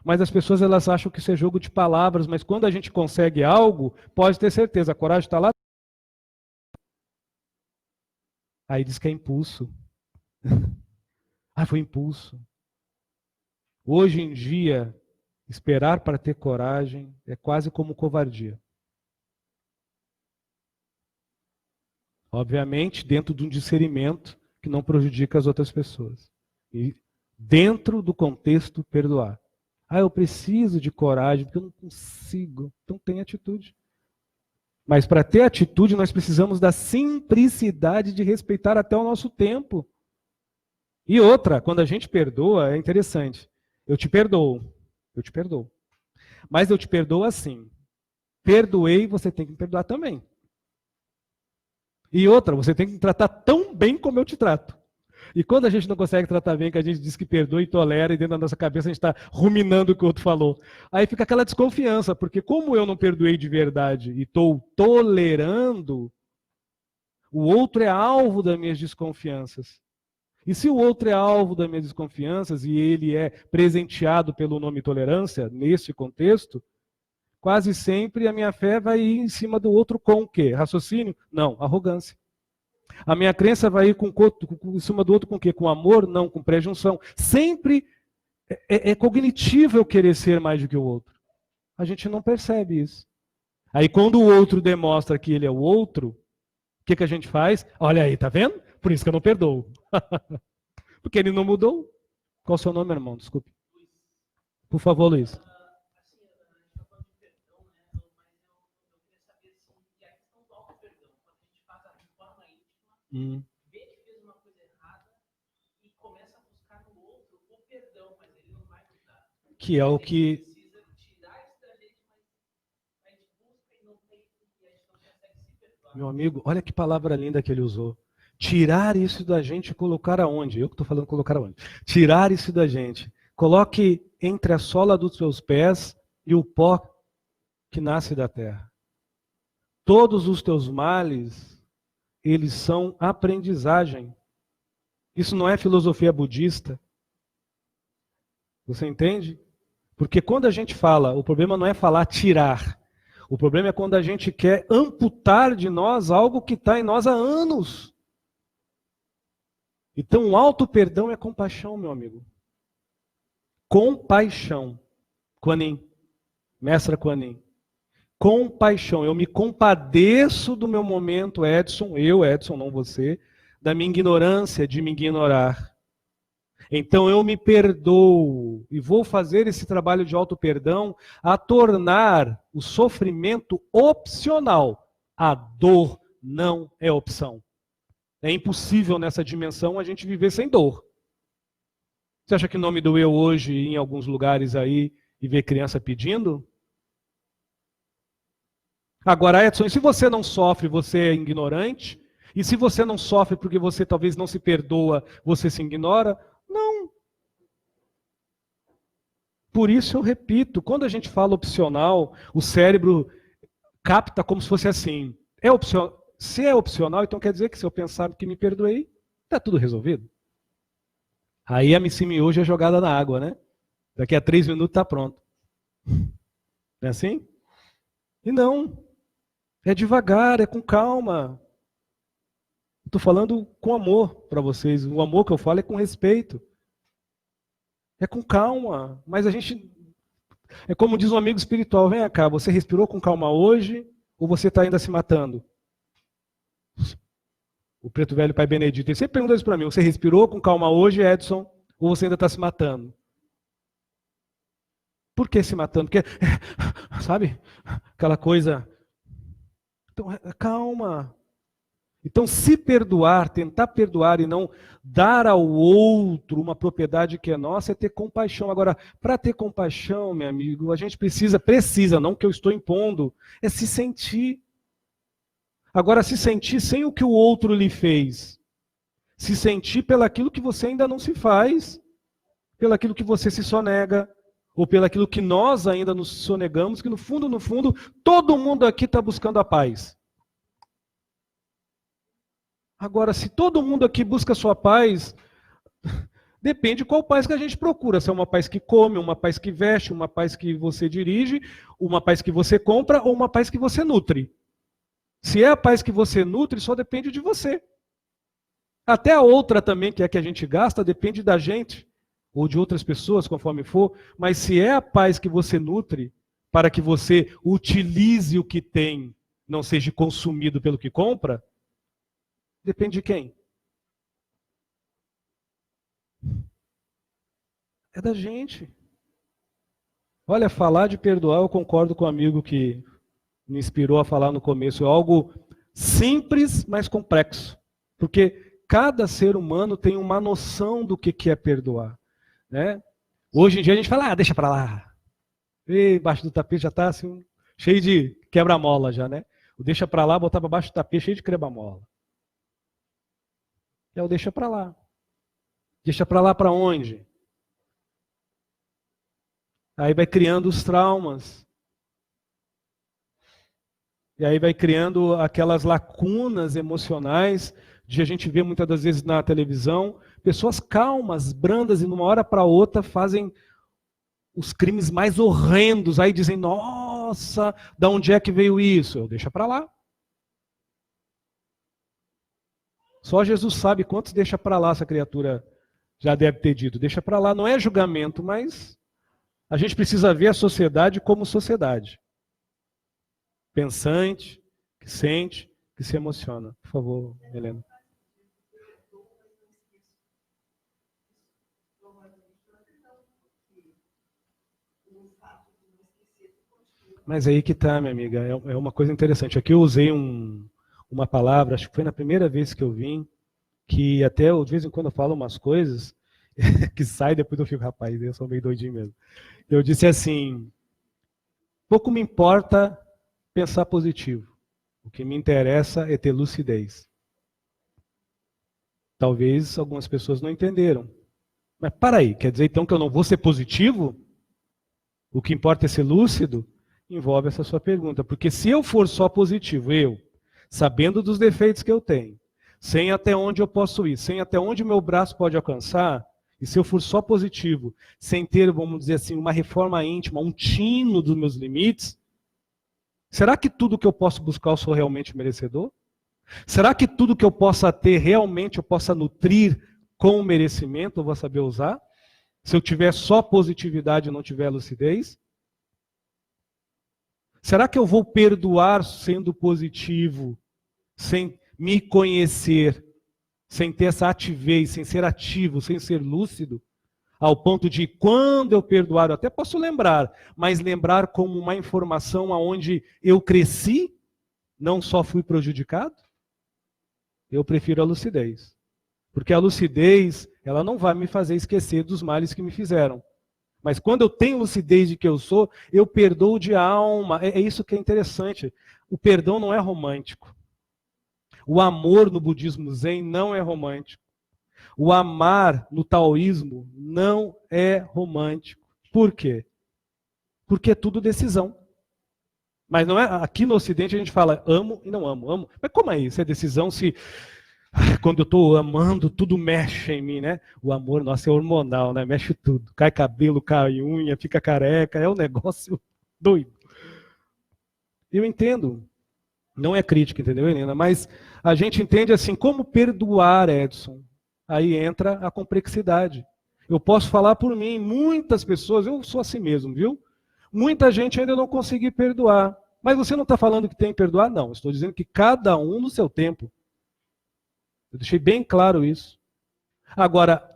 Mas as pessoas elas acham que isso é jogo de palavras, mas quando a gente consegue algo, pode ter certeza, a coragem está lá. Aí diz que é impulso. Ah, foi impulso. Hoje em dia, esperar para ter coragem é quase como covardia. Obviamente, dentro de um discernimento que não prejudica as outras pessoas. E dentro do contexto perdoar. Ah, eu preciso de coragem, porque eu não consigo. Então tem atitude. Mas para ter atitude, nós precisamos da simplicidade de respeitar até o nosso tempo. E outra, quando a gente perdoa, é interessante. Eu te perdoo. Eu te perdoo. Mas eu te perdoo assim. Perdoei, você tem que me perdoar também. E outra, você tem que me tratar tão bem como eu te trato. E quando a gente não consegue tratar bem, que a gente diz que perdoa e tolera, e dentro da nossa cabeça a gente está ruminando o que o outro falou. Aí fica aquela desconfiança, porque como eu não perdoei de verdade e estou tolerando, o outro é alvo das minhas desconfianças. E se o outro é alvo das minhas desconfianças e ele é presenteado pelo nome tolerância, nesse contexto, quase sempre a minha fé vai ir em cima do outro com o quê? Raciocínio? Não, arrogância. A minha crença vai ir em cima do outro com o quê? Com amor? Não, com prejunção. Sempre é cognitivo eu querer ser mais do que o outro. A gente não percebe isso. Aí quando o outro demonstra que ele é o outro, o que a gente faz? Olha aí, tá vendo? Por isso que eu não perdoo. Porque ele não mudou. Qual o seu nome, irmão? Desculpe. Por favor, Luiz. Vê que fez uma coisa errada e começa a buscar no outro o perdão, mas ele não vai mudar. Que é o que. Precisa tirar isso da gente, mas a gente busca e não tem, e a gente não consegue se perdoar. Meu amigo, olha que palavra linda que ele usou. Tirar isso da gente e colocar aonde? Eu que estou falando colocar aonde? Tirar isso da gente. Coloque entre a sola dos seus pés e o pó que nasce da terra. Todos os teus males, eles são aprendizagem. Isso não é filosofia budista. Você entende? Porque quando a gente fala, o problema não é falar tirar. O problema é quando a gente quer amputar de nós algo que está em nós há anos. Então, o auto-perdão é compaixão, meu amigo. Compaixão. Quanin. Mestra Quanin. Compaixão. Eu me compadeço do meu momento, Edson, não você, da minha ignorância, de me ignorar. Então eu me perdoo e vou fazer esse trabalho de auto-perdão a tornar o sofrimento opcional. A dor não é opção. É impossível nessa dimensão a gente viver sem dor. Você acha que não me doeu hoje em alguns lugares aí e ver criança pedindo? Agora, Edson, e se você não sofre, você é ignorante? E se você não sofre porque você talvez não se perdoa, você se ignora? Não. Por isso eu repito, quando a gente fala opcional, o cérebro capta como se fosse assim. É opcional. Se é opcional, então quer dizer que se eu pensar que me perdoei, está tudo resolvido. Aí a Missimi hoje é jogada na água, né? Daqui a 3 minutos está pronto. Não é assim? E não. É devagar, é com calma. Estou falando com amor para vocês. O amor que eu falo é com respeito. É com calma. Mas a gente... É como diz um amigo espiritual, vem cá, você respirou com calma hoje ou você está ainda se matando? O preto velho pai Benedito, ele sempre pergunta isso para mim, você respirou com calma hoje, Edson, ou você ainda está se matando? Por que se matando? Porque, sabe, aquela coisa... Então, calma. Então, se perdoar, tentar perdoar e não dar ao outro uma propriedade que é nossa, é ter compaixão. Agora, para ter compaixão, meu amigo, a gente precisa, não que eu estou impondo, é se sentir. Agora, se sentir sem o que o outro lhe fez. Se sentir pelaquilo que você ainda não se faz, pelaquilo que você se sonega, ou pelaquilo que nós ainda nos sonegamos, que no fundo, todo mundo aqui está buscando a paz. Agora, se todo mundo aqui busca a sua paz, depende qual paz que a gente procura. Se é uma paz que come, uma paz que veste, uma paz que você dirige, uma paz que você compra ou uma paz que você nutre. Se é a paz que você nutre, só depende de você. Até a outra também, que é a que a gente gasta, depende da gente ou de outras pessoas, conforme for. Mas se é a paz que você nutre, para que você utilize o que tem, não seja consumido pelo que compra, depende de quem? É da gente. Olha, falar de perdoar, eu concordo com o amigo que me inspirou a falar no começo. É algo simples, mas complexo. Porque cada ser humano tem uma noção do que é perdoar. Né? Hoje em dia a gente fala, deixa pra lá. E embaixo do tapete já está assim, cheio de quebra-mola já, né? O deixa pra lá, botar para baixo do tapete cheio de quebra-mola. É o deixa pra lá. Deixa pra lá para onde? Aí vai criando os traumas. E aí vai criando aquelas lacunas emocionais de a gente ver muitas das vezes na televisão, pessoas calmas, brandas, e numa hora para outra fazem os crimes mais horrendos. Aí dizem, nossa, da onde é que veio isso? Eu deixa para lá. Só Jesus sabe quantos deixa para lá essa criatura já deve ter dito. Deixa para lá, não é julgamento, mas a gente precisa ver a sociedade como sociedade. Pensante, que sente, que se emociona. Por favor, Helena. Mas aí que tá, minha amiga, é uma coisa interessante. Aqui eu usei uma palavra, acho que foi na primeira vez que eu vim, que até eu, de vez em quando eu falo umas coisas que sai, depois eu fico, rapaz, eu sou meio doidinho mesmo. Eu disse assim, pouco me importa pensar positivo. O que me interessa é ter lucidez. Talvez algumas pessoas não entenderam. Mas para aí, quer dizer então que eu não vou ser positivo? O que importa é ser lúcido? Envolve essa sua pergunta. Porque se eu for só positivo, eu, sabendo dos defeitos que eu tenho, sem até onde eu posso ir, sem até onde o meu braço pode alcançar, e se eu for só positivo, sem ter, vamos dizer assim, uma reforma íntima, um tino dos meus limites, será que tudo que eu posso buscar eu sou realmente merecedor? Será que tudo que eu possa ter, realmente eu possa nutrir com merecimento, eu vou saber usar? Se eu tiver só positividade e não tiver lucidez? Será que eu vou perdoar sendo positivo, sem me conhecer, sem ter essa ativez, sem ser ativo, sem ser lúcido? Ao ponto de, quando eu perdoar, eu até posso lembrar, mas lembrar como uma informação aonde eu cresci, não só fui prejudicado? Eu prefiro a lucidez. Porque a lucidez, ela não vai me fazer esquecer dos males que me fizeram. Mas quando eu tenho lucidez de que eu sou, eu perdoo de alma. É isso que é interessante. O perdão não é romântico. O amor no budismo zen não é romântico. O amar no taoísmo não é romântico. Por quê? Porque é tudo decisão. Mas não é, aqui no Ocidente a gente fala amo e não amo, amo. Mas como é isso? É decisão se quando eu estou amando, tudo mexe em mim, né? O amor, nossa, é hormonal, né? Mexe tudo. Cai cabelo, cai unha, fica careca, é um negócio doido. Eu entendo. Não é crítica, entendeu, Helena? Mas a gente entende assim, como perdoar, Edson? Aí entra a complexidade. Eu posso falar por mim, muitas pessoas, eu sou assim mesmo, viu? Muita gente ainda não conseguiu perdoar. Mas você não está falando que tem que perdoar? Não. Estou dizendo que cada um no seu tempo. Eu deixei bem claro isso. Agora,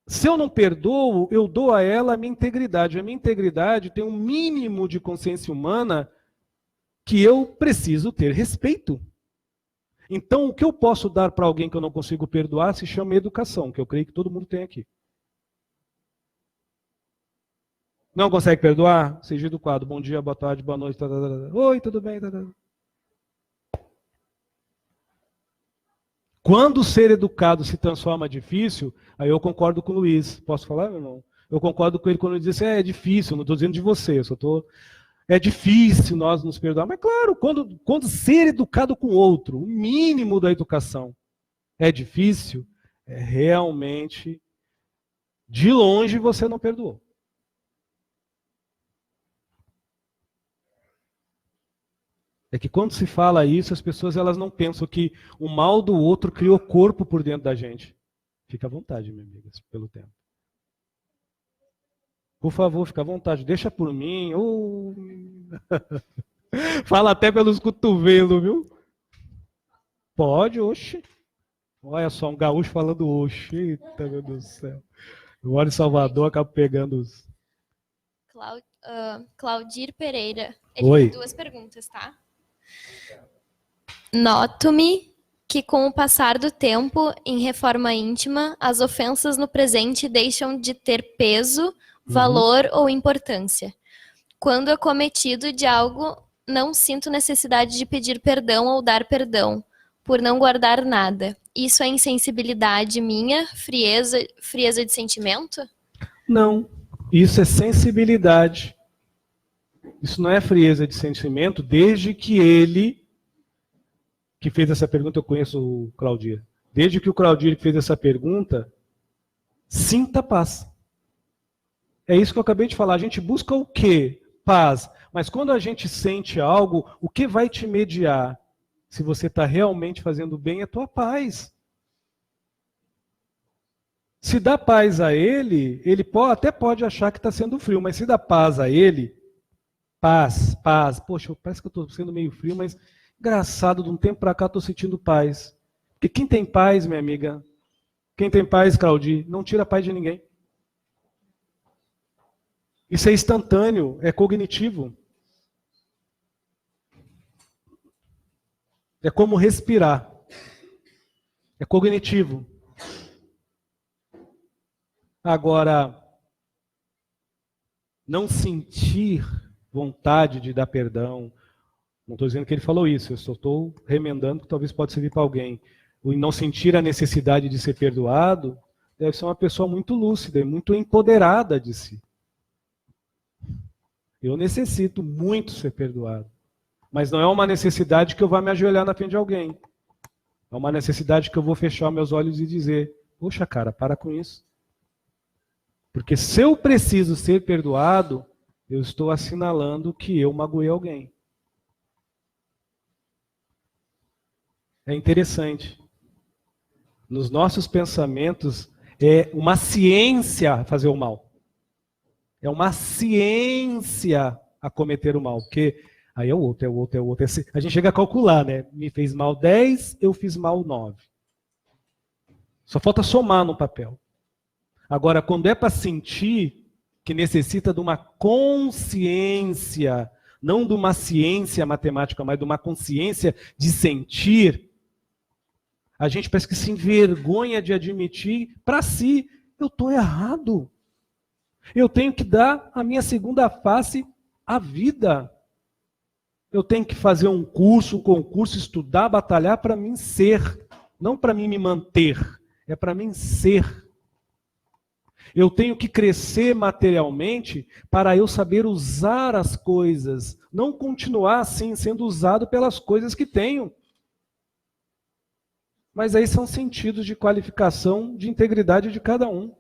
se eu não perdoo, eu dou a ela a minha integridade. A minha integridade tem um mínimo de consciência humana que eu preciso ter respeito. Então, o que eu posso dar para alguém que eu não consigo perdoar se chama educação, que eu creio que todo mundo tem aqui. Não consegue perdoar? Seja educado. Bom dia, boa tarde, boa noite. Oi, tudo bem? Quando ser educado se transforma difícil, aí eu concordo com o Luiz. Posso falar, meu irmão? Eu concordo com ele quando ele diz assim, é difícil, não estou dizendo de você, eu só estou... É difícil nós nos perdoar. Mas claro, quando ser educado com outro, o mínimo da educação, é difícil, é realmente, de longe você não perdoou. É que quando se fala isso, as pessoas elas não pensam que o mal do outro criou corpo por dentro da gente. Fica à vontade, minha amiga, pelo tempo. Por favor, fica à vontade. Deixa por mim. Fala até pelos cotovelos, viu? Pode, oxe. Olha só, um gaúcho falando oxe. Eita, meu Deus do céu. Eu moro em Salvador, acabo pegando os... Claudir Pereira. Ele Oi. tem 2 perguntas, tá? Noto-me que com o passar do tempo, em reforma íntima, as ofensas no presente deixam de ter peso, valor ou importância. Quando é cometido de algo, não sinto necessidade de pedir perdão ou dar perdão, por não guardar nada. Isso é insensibilidade minha, frieza de sentimento? Não, isso é sensibilidade. Isso não é frieza de sentimento, desde que ele, que fez essa pergunta, eu conheço o Claudir, desde que o Claudir fez essa pergunta, sinta paz. É isso que eu acabei de falar, a gente busca o quê? Paz. Mas quando a gente sente algo, o que vai te mediar? Se você está realmente fazendo bem, é a tua paz. Se dá paz a ele, ele até pode achar que está sendo frio, mas se dá paz a ele, paz. Poxa, parece que eu estou sendo meio frio, mas engraçado, de um tempo para cá estou sentindo paz. Porque quem tem paz, minha amiga, quem tem paz, Claudir, não tira a paz de ninguém. Isso é instantâneo, é cognitivo. É como respirar. É cognitivo. Agora, não sentir vontade de dar perdão, não estou dizendo que ele falou isso, eu só estou remendando que talvez pode servir para alguém. O não sentir a necessidade de ser perdoado deve ser uma pessoa muito lúcida, muito empoderada de si. Eu necessito muito ser perdoado. Mas não é uma necessidade que eu vá me ajoelhar na frente de alguém. É uma necessidade que eu vou fechar meus olhos e dizer, poxa, cara, para com isso. Porque se eu preciso ser perdoado, eu estou assinalando que eu magoei alguém. É interessante. Nos nossos pensamentos, é uma ciência fazer o mal. É uma ciência a cometer o mal. Porque aí é o outro. A gente chega a calcular, né? Me fez mal 10, eu fiz mal 9. Só falta somar no papel. Agora, quando é para sentir, que necessita de uma consciência, não de uma ciência matemática, mas de uma consciência de sentir, a gente parece que se envergonha de admitir para si, eu estou errado. Eu tenho que dar a minha segunda face à vida. Eu tenho que fazer um curso, um concurso, estudar, batalhar para mim ser, não para mim me manter, é para mim ser. Eu tenho que crescer materialmente para eu saber usar as coisas, não continuar assim, sendo usado pelas coisas que tenho. Mas aí são sentidos de qualificação, de integridade de cada um.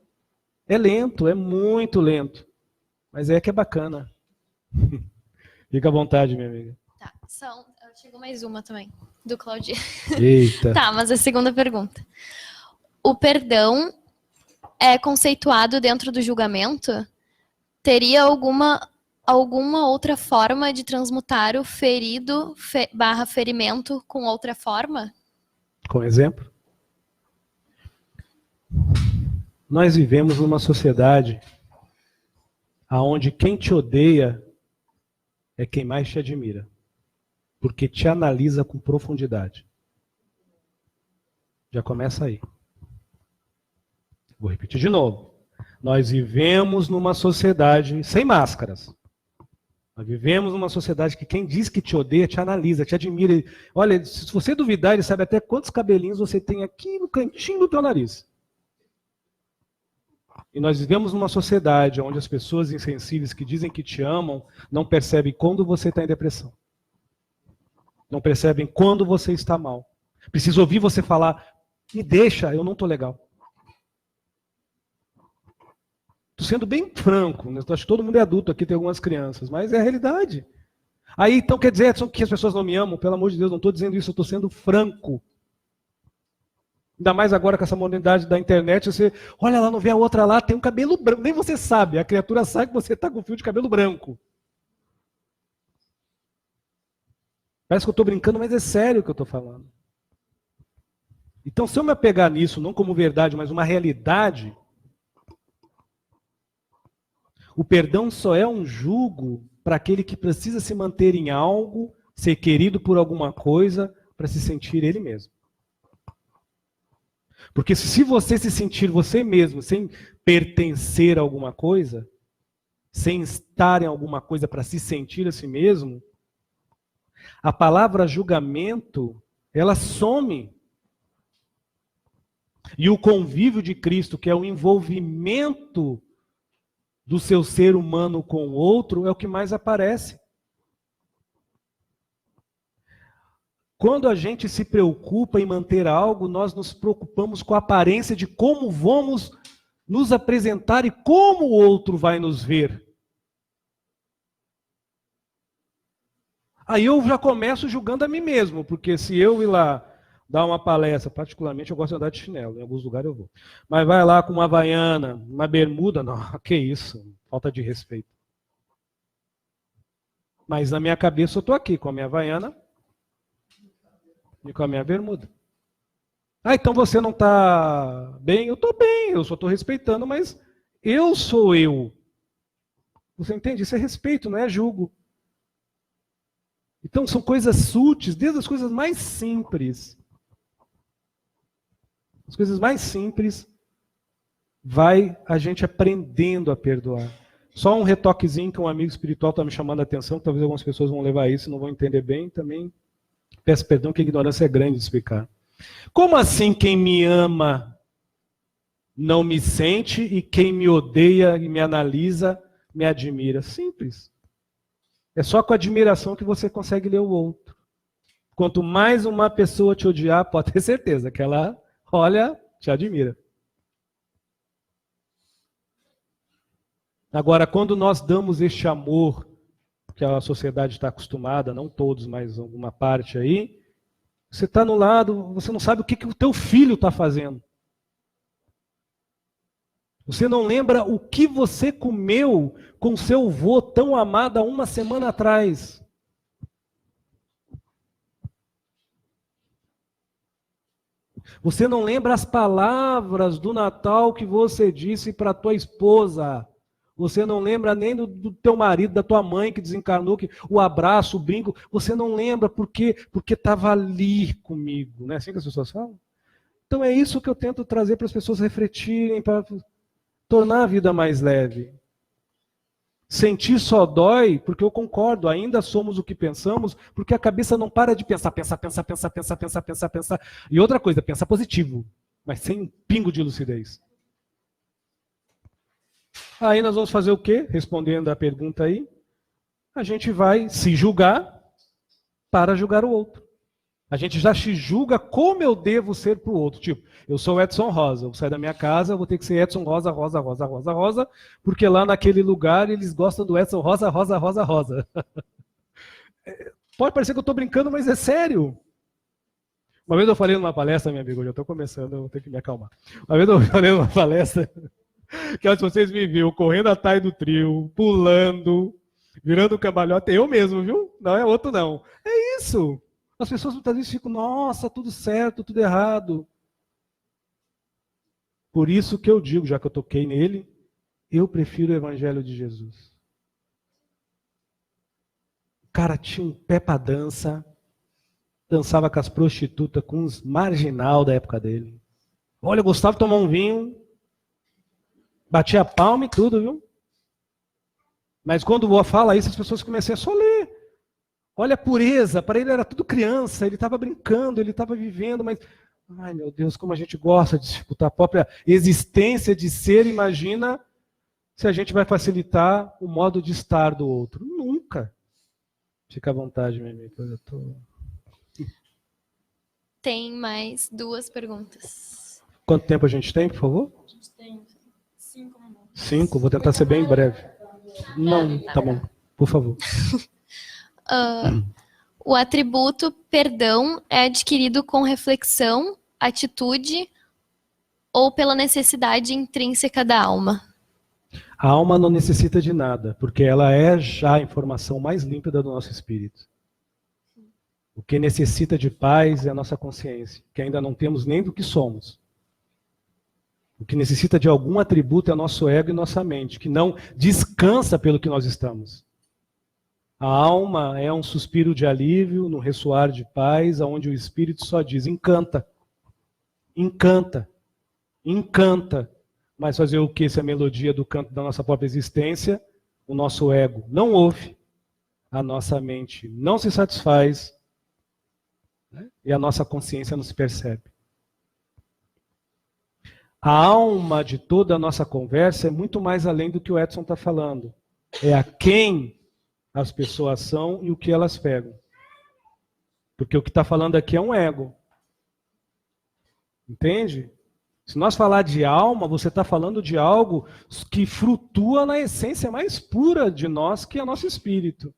É lento, é muito lento. Mas é que é bacana. Fica à vontade, minha amiga. Tá, chegou mais uma também, do Claudir. Eita. Tá, mas a segunda pergunta. O perdão é conceituado dentro do julgamento, teria alguma outra forma de transmutar o ferido barra ferimento com outra forma? Com exemplo? Nós vivemos numa sociedade onde quem te odeia é quem mais te admira, porque te analisa com profundidade. Já começa aí. Vou repetir de novo. Nós vivemos numa sociedade sem máscaras. Nós vivemos numa sociedade que quem diz que te odeia, te analisa, te admira. Olha, se você duvidar, ele sabe até quantos cabelinhos você tem aqui no cantinho do teu nariz. E nós vivemos numa sociedade onde as pessoas insensíveis que dizem que te amam não percebem quando você está em depressão. Não percebem quando você está mal. Preciso ouvir você falar, me deixa, eu não estou legal. Estou sendo bem franco, né? Acho que todo mundo é adulto aqui, tem algumas crianças, mas é a realidade. Aí então quer dizer, Edson, que as pessoas não me amam? Pelo amor de Deus, não estou dizendo isso, eu estou sendo franco. Ainda mais agora com essa modernidade da internet, você olha lá, não vê a outra lá, tem um cabelo branco, nem você sabe, a criatura sabe que você está com fio de cabelo branco. Parece que eu estou brincando, mas é sério o que eu estou falando. Então, se eu me apegar nisso, não como verdade, mas uma realidade, o perdão só é um jugo para aquele que precisa se manter em algo, ser querido por alguma coisa, para se sentir ele mesmo. Porque se você se sentir você mesmo, sem pertencer a alguma coisa, sem estar em alguma coisa para se sentir a si mesmo, a palavra julgamento, ela some. E o convívio de Cristo, que é o envolvimento do seu ser humano com o outro, é o que mais aparece. Quando a gente se preocupa em manter algo, nós nos preocupamos com a aparência de como vamos nos apresentar e como o outro vai nos ver. Aí eu já começo julgando a mim mesmo, porque se eu ir lá dar uma palestra, particularmente eu gosto de andar de chinelo, em alguns lugares eu vou. Mas vai lá com uma havaiana, uma bermuda, não, que isso, falta de respeito. Mas na minha cabeça eu estou aqui com a minha havaiana e com a minha bermuda. Ah, então você não está bem? Eu estou bem, eu só estou respeitando, mas eu sou eu. Você entende? Isso é respeito, não é julgo. Então são coisas sutis, desde as coisas mais simples. As coisas mais simples, vai a gente aprendendo a perdoar. Só um retoquezinho que um amigo espiritual está me chamando a atenção, que talvez algumas pessoas vão levar isso e não vão entender bem, também peço perdão que a ignorância é grande de explicar. Como assim quem me ama não me sente e quem me odeia e me analisa me admira? Simples. É só com admiração que você consegue ler o outro. Quanto mais uma pessoa te odiar, pode ter certeza que ela, olha, te admira. Agora, quando nós damos este amor que a sociedade está acostumada, não todos, mas alguma parte aí, você está no lado, você não sabe o que o teu filho está fazendo. Você não lembra o que você comeu com seu avô tão amado há uma semana atrás. Você não lembra as palavras do Natal que você disse para a tua esposa. Você não lembra nem do teu marido, da tua mãe que desencarnou, que o abraço, o brinco. Você não lembra porque estava ali comigo. Não é assim que as pessoas falam? Então é isso que eu tento trazer para as pessoas refletirem, para tornar a vida mais leve. Sentir só dói, porque eu concordo, ainda somos o que pensamos, porque a cabeça não para de pensar. E outra coisa, pensar positivo, mas sem um pingo de lucidez. Aí nós vamos fazer o quê? Respondendo a pergunta aí, a gente vai se julgar para julgar o outro. A gente já se julga como eu devo ser para o outro. Tipo, eu sou o Edson Rosa, eu vou sair da minha casa, eu vou ter que ser Edson Rosa, Rosa, Rosa, Rosa, Rosa, porque lá naquele lugar eles gostam do Edson Rosa, Rosa, Rosa, Rosa. Pode parecer que eu estou brincando, mas é sério. Uma vez eu falei numa palestra, meu amigo, eu já estou começando, eu vou ter que me acalmar. Uma vez eu falei numa palestra que se vocês me viram correndo atrás do trio, pulando, virando cambalhota, eu mesmo, viu? Não é outro não. É isso. As pessoas muitas vezes ficam, nossa, tudo certo, tudo errado. Por isso que eu digo, já que eu toquei nele, eu prefiro o Evangelho de Jesus. O cara tinha um pé para dança, dançava com as prostitutas, com os marginal da época dele. Olha, eu gostava de tomar um vinho, batia a palma e tudo, viu? Mas quando o vô fala isso, as pessoas começam a só ler. Olha a pureza, para ele era tudo criança, ele estava brincando, ele estava vivendo, mas... Ai, meu Deus, como a gente gosta de disputar a própria existência de ser, imagina se a gente vai facilitar o modo de estar do outro. Nunca. Fica à vontade, minha amiga. Eu tô... Tem mais 2 perguntas. Quanto tempo a gente tem, por favor? A gente tem 5 minutos. 5, vou tentar ser bem breve. Não, tá bom. Por favor. O atributo perdão é adquirido com reflexão, atitude ou pela necessidade intrínseca da alma? A alma não necessita de nada, porque ela é já a informação mais límpida do nosso espírito. O que necessita de paz é a nossa consciência, que ainda não temos nem do que somos. O que necessita de algum atributo é nosso ego e nossa mente, que não descansa pelo que nós estamos. A alma é um suspiro de alívio, no ressoar de paz, onde o espírito só diz, encanta, encanta, encanta. Mas fazer o que se a melodia do canto da nossa própria existência, o nosso ego não ouve, a nossa mente não se satisfaz, né? E a nossa consciência não se percebe. A alma de toda a nossa conversa é muito mais além do que o Edson está falando. É a quem as pessoas são e o que elas pegam. Porque o que está falando aqui é um ego. Entende? Se nós falar de alma, você está falando de algo que flutua na essência mais pura de nós, que é nosso espírito.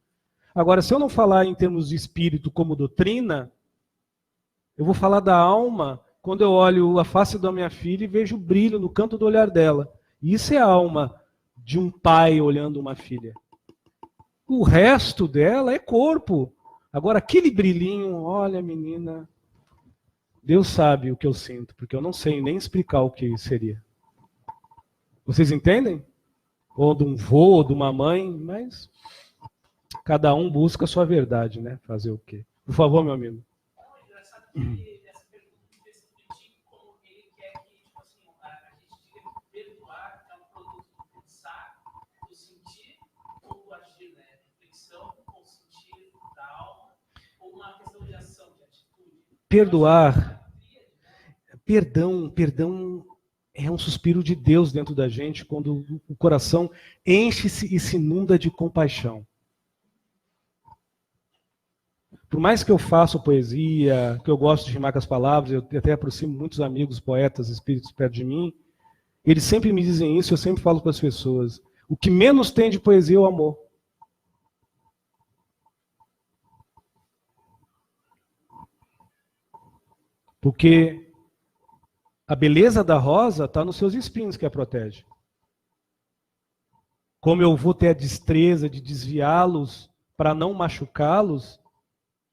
Agora, se eu não falar em termos de espírito como doutrina, eu vou falar da alma quando eu olho a face da minha filha e vejo o brilho no canto do olhar dela. Isso é a alma de um pai olhando uma filha. O resto dela é corpo. Agora, aquele brilhinho, olha, menina, Deus sabe o que eu sinto, porque eu não sei nem explicar o que seria. Vocês entendem? Ou de um vô, ou de uma mãe, mas cada um busca a sua verdade, né? Fazer o quê? Por favor, meu amigo. É engraçado que essa pergunta fez refletir como ele quer que, tipo assim, a gente diga que perdoar é um produto do pensar, do sentir ou do agir, né? Reflexão ou sentir da alma, ou uma questão de ação, de atitude. Perdoar. Perdão é um suspiro de Deus dentro da gente quando o coração enche-se e se inunda de compaixão. Por mais que eu faça poesia, que eu gosto de rimar com as palavras, eu até aproximo muitos amigos, poetas, espíritos perto de mim, eles sempre me dizem isso, eu sempre falo para as pessoas. O que menos tem de poesia é o amor. Porque a beleza da rosa está nos seus espinhos que a protege. Como eu vou ter a destreza de desviá-los para não machucá-los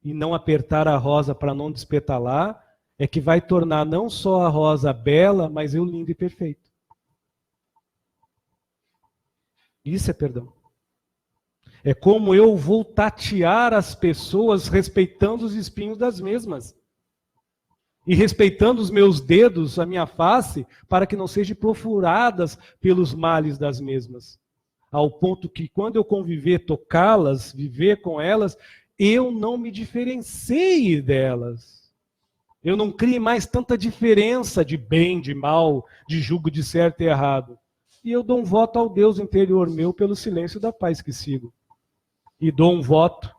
e não apertar a rosa para não despetalar, é que vai tornar não só a rosa bela, mas eu lindo e perfeito. Isso é perdão. É como eu vou tatear as pessoas respeitando os espinhos das mesmas. E respeitando os meus dedos, a minha face, para que não sejam perfuradas pelos males das mesmas. Ao ponto que quando eu conviver, tocá-las, viver com elas, eu não me diferencie delas. Eu não crie mais tanta diferença de bem, de mal, de julgo de certo e errado. E eu dou um voto ao Deus interior meu pelo silêncio da paz que sigo. E dou um voto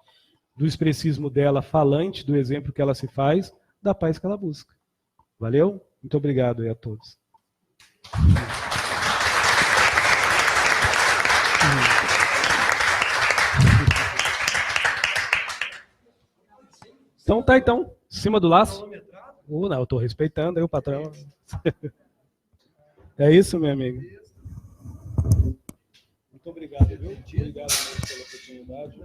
do expressismo dela, falante do exemplo que ela se faz, da paz que ela busca. Valeu? Muito obrigado aí a todos. Então tá, então. Em cima do laço. Não, eu estou respeitando aí o patrão. É isso, meu amigo. Muito obrigado, viu? Obrigado pela oportunidade.